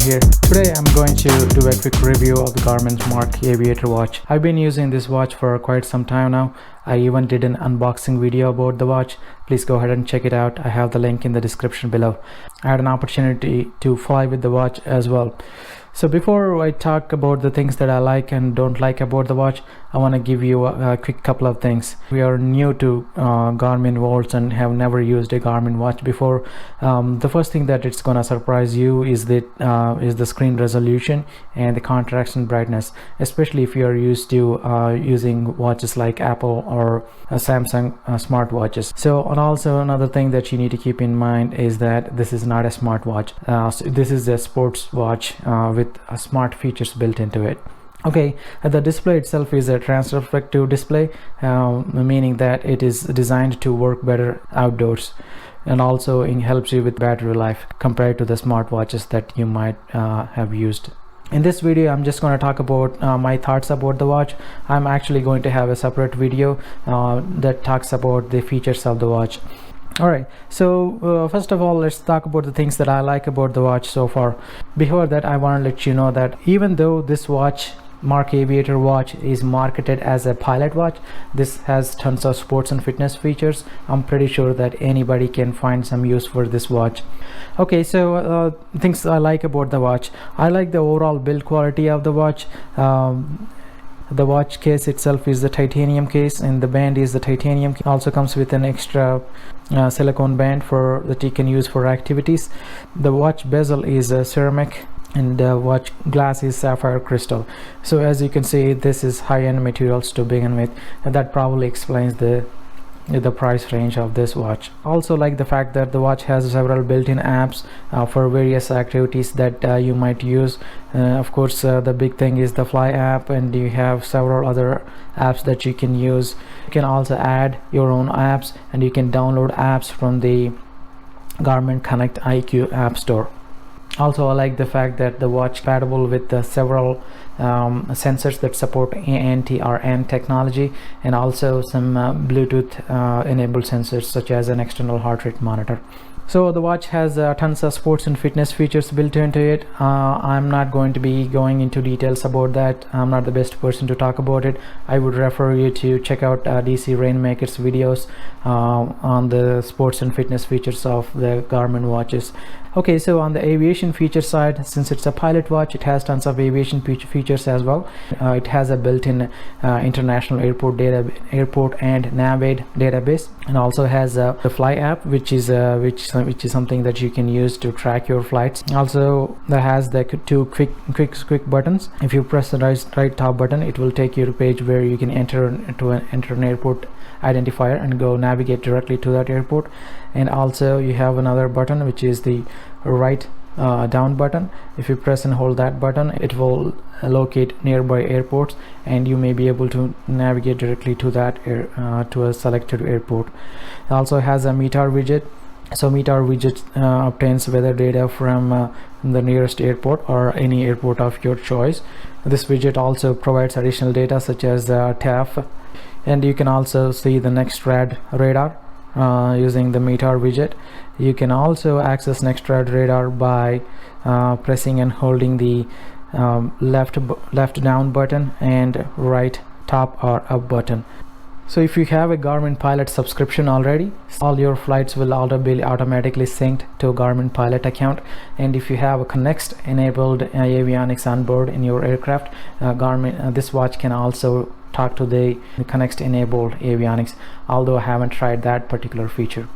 here. Today I'm going to do a quick review of the Garmin MARQ Aviator watch. I've been using this watch for quite some time now. I even did an unboxing video about the watch. Please go ahead and check it out. I have the link in the description below. I had an opportunity to fly with the watch as well. So before I talk about the things that I like and don't like about the watch, I want to give you a quick couple of things. We are new to Garmin watch and have never used a Garmin watch before. The first thing that it's gonna surprise you is the screen resolution and the contrast and brightness, especially if you are used to using watches like Apple or Samsung smartwatches. So, and also another thing that you need to keep in mind is that this is not a smartwatch. So this is a sports watch with smart features built into it. Okay, the display itself is a transreflective display, meaning that it is designed to work better outdoors, and also it helps you with battery life compared to the smartwatches that you might have used. In this video I'm just going to talk about my thoughts about the watch. I'm actually going to have a separate video that talks about the features of the watch. Alright, so first of all, let's talk about the things that I like about the watch so far. Before that, I want to let you know that even though this watch, MARQ Aviator watch, is marketed as a pilot watch, this has tons of sports and fitness features. I'm pretty sure that anybody can find some use for this watch. Okay, so things I like about the watch. I like the overall build quality of the watch. The watch case itself is the titanium case, and the band is the titanium. Also comes with an extra silicone band that you can use for activities. The watch bezel is ceramic, and the watch glass is sapphire crystal. So as you can see, this is high-end materials to begin with, and that probably explains the price range of this watch. Also like the fact that the watch has several built-in apps for various activities that you might use. Of course, the big thing is the Fly app, and you have several other apps that you can use. You can also add your own apps, and you can download apps from the Garmin Connect IQ app store. Also, I like the fact that the watch is compatible with several sensors that support ANTRN technology, and also some Bluetooth enabled sensors such as an external heart rate monitor. So the watch has tons of sports and fitness features built into it. I'm not going to be going into details about that. I'm not the best person to talk about it. I would refer you to check out DC Rainmaker's videos on the sports and fitness features of the Garmin watches. Okay, so on the aviation feature side, since it's a pilot watch, it has tons of aviation features as well. It has a built-in international airport and navigate database, and also has the Fly app, which is something that you can use to track your flights. Also, that has the two quick buttons. If you press the right top button, it will take you to a page where you can enter an airport identifier and go navigate directly to that airport. And also you have another button, which is the right down button. If you press and hold that button, it will locate nearby airports, and you may be able to navigate directly to that to a selected airport. It also has a METAR widget. So METAR widget obtains weather data from the nearest airport or any airport of your choice. This widget also provides additional data such as TAF, and you can also see the Nextrad radar using the METAR widget. You can also access Nextrad radar by pressing and holding the left down button and right top or up button. So if you have a Garmin Pilot subscription already, all your flights will be automatically synced to a Garmin Pilot account. And if you have a Connect enabled avionics on board in your aircraft, this watch can also talk to the Connect enabled avionics, although I haven't tried that particular feature.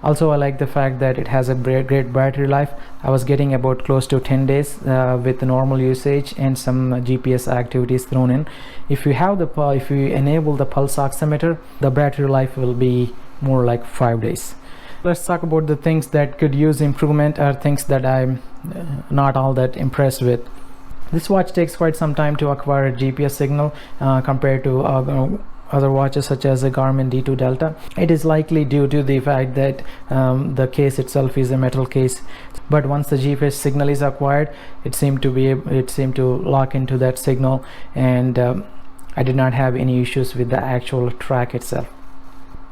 Also, I like the fact that it has a great battery life. I was getting about close to 10 days with the normal usage and some GPS activities thrown in. If you enable the pulse oximeter, the battery life will be more like 5 days. Let's talk about the things that could use improvement, or things that I'm not all that impressed with. This watch takes quite some time to acquire a GPS signal compared to other watches such as the Garmin D2 Delta. It is likely due to the fact that the case itself is a metal case, but once the GPS signal is acquired, it seemed to lock into that signal, and I did not have any issues with the actual track itself.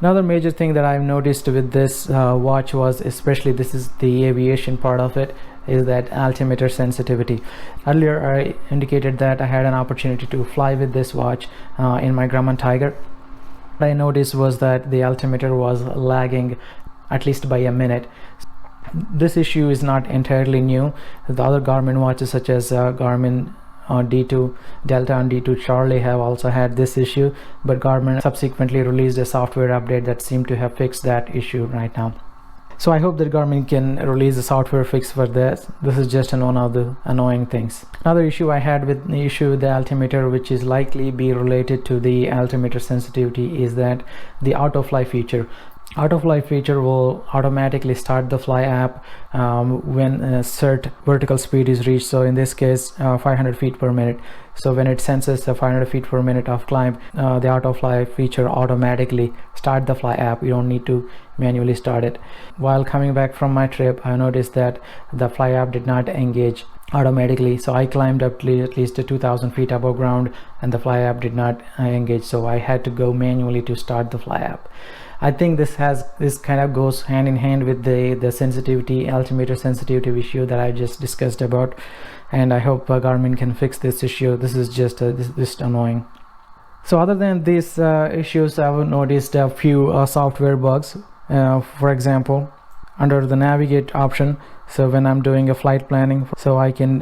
Another major thing that I've noticed with this watch was, especially this is the aviation part of it, is that altimeter sensitivity. Earlier I indicated that I had an opportunity to fly with this watch in my Grumman Tiger. What I noticed was that the altimeter was lagging at least by a minute. This issue is not entirely new. The other Garmin watches such as Garmin D2 Delta and D2 Charlie have also had this issue, but Garmin subsequently released a software update that seemed to have fixed that issue right now. So I hope that Garmin can release a software fix for this. This is just one of the annoying things. Another issue I had with the altimeter, which is likely be related to the altimeter sensitivity, is that the autofly feature. Autofly feature will automatically start the fly app when a certain vertical speed is reached. So in this case 500 feet per minute. So when it senses the 500 feet per minute of climb, the autofly feature automatically start the fly app. You don't need to manually start it. While coming back from my trip, I noticed that the fly app did not engage automatically. So I climbed up at least 2,000 feet above ground and the fly app did not engage. So I had to go manually to start the fly app. I think this kind of goes hand in hand with the sensitivity, altimeter sensitivity issue that I just discussed about, and I hope Garmin can fix this issue. This is just annoying. So other than these issues, I've noticed a few software bugs. For example, under the navigate option, so when I'm doing a flight planning, so I can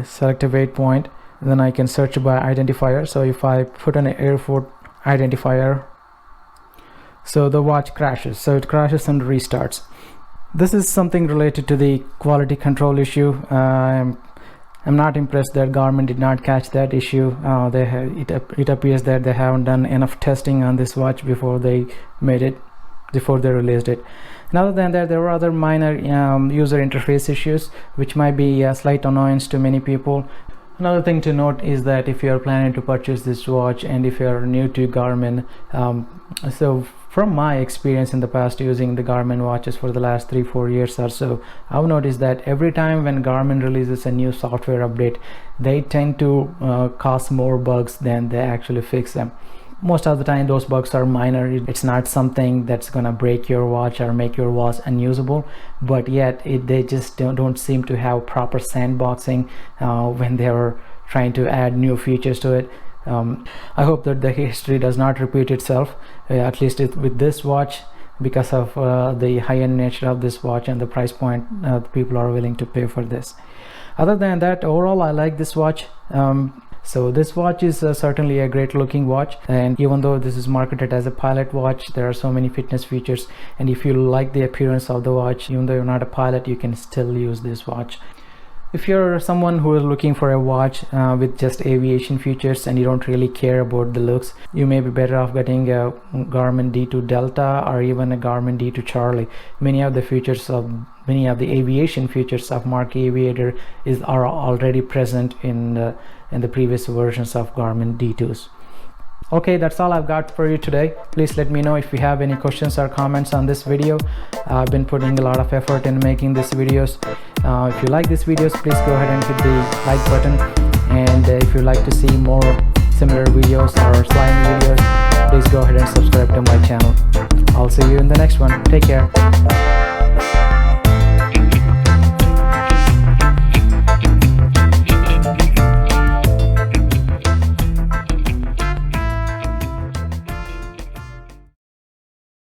select a waypoint, then I can search by identifier. So if I put an airport identifier, so the watch crashes, so it crashes and restarts. This is something related to the quality control issue. I'm not impressed that Garmin did not catch that issue. It appears that they haven't done enough testing on this watch before they released it. And other than that, there were other minor user interface issues which might be a slight annoyance to many people. Another thing to note is that if you are planning to purchase this watch and if you are new to Garmin, so from my experience in the past using the Garmin watches for the last 3-4 years or so, I've noticed that every time when Garmin releases a new software update, they tend to cause more bugs than they actually fix them. Most of the time those bugs are minor. It's not something that's gonna break your watch or make your watch unusable, but yet they just don't seem to have proper sandboxing when they are trying to add new features to it. I hope that the history does not repeat itself, at least with this watch, because of the high-end nature of this watch and the price point people are willing to pay for this. Other than that, overall I like this watch. So this watch is certainly a great looking watch, and even though this is marketed as a pilot watch, there are so many fitness features, and if you like the appearance of the watch, even though you're not a pilot, you can still use this watch. If you're someone who is looking for a watch with just aviation features and you don't really care about the looks, you may be better off getting a Garmin D2 Delta or even a Garmin D2 Charlie. Many of the aviation features of MARQ Aviator are already present in the previous versions of Garmin D2s. Okay, that's all I've got for you today. Please let me know if you have any questions or comments on this video. I've been putting a lot of effort in making these videos. If you like these videos, please go ahead and hit the like button, and if you'd like to see more similar videos or flying videos, please go ahead and subscribe to my channel. I'll see you in the next one. Take care.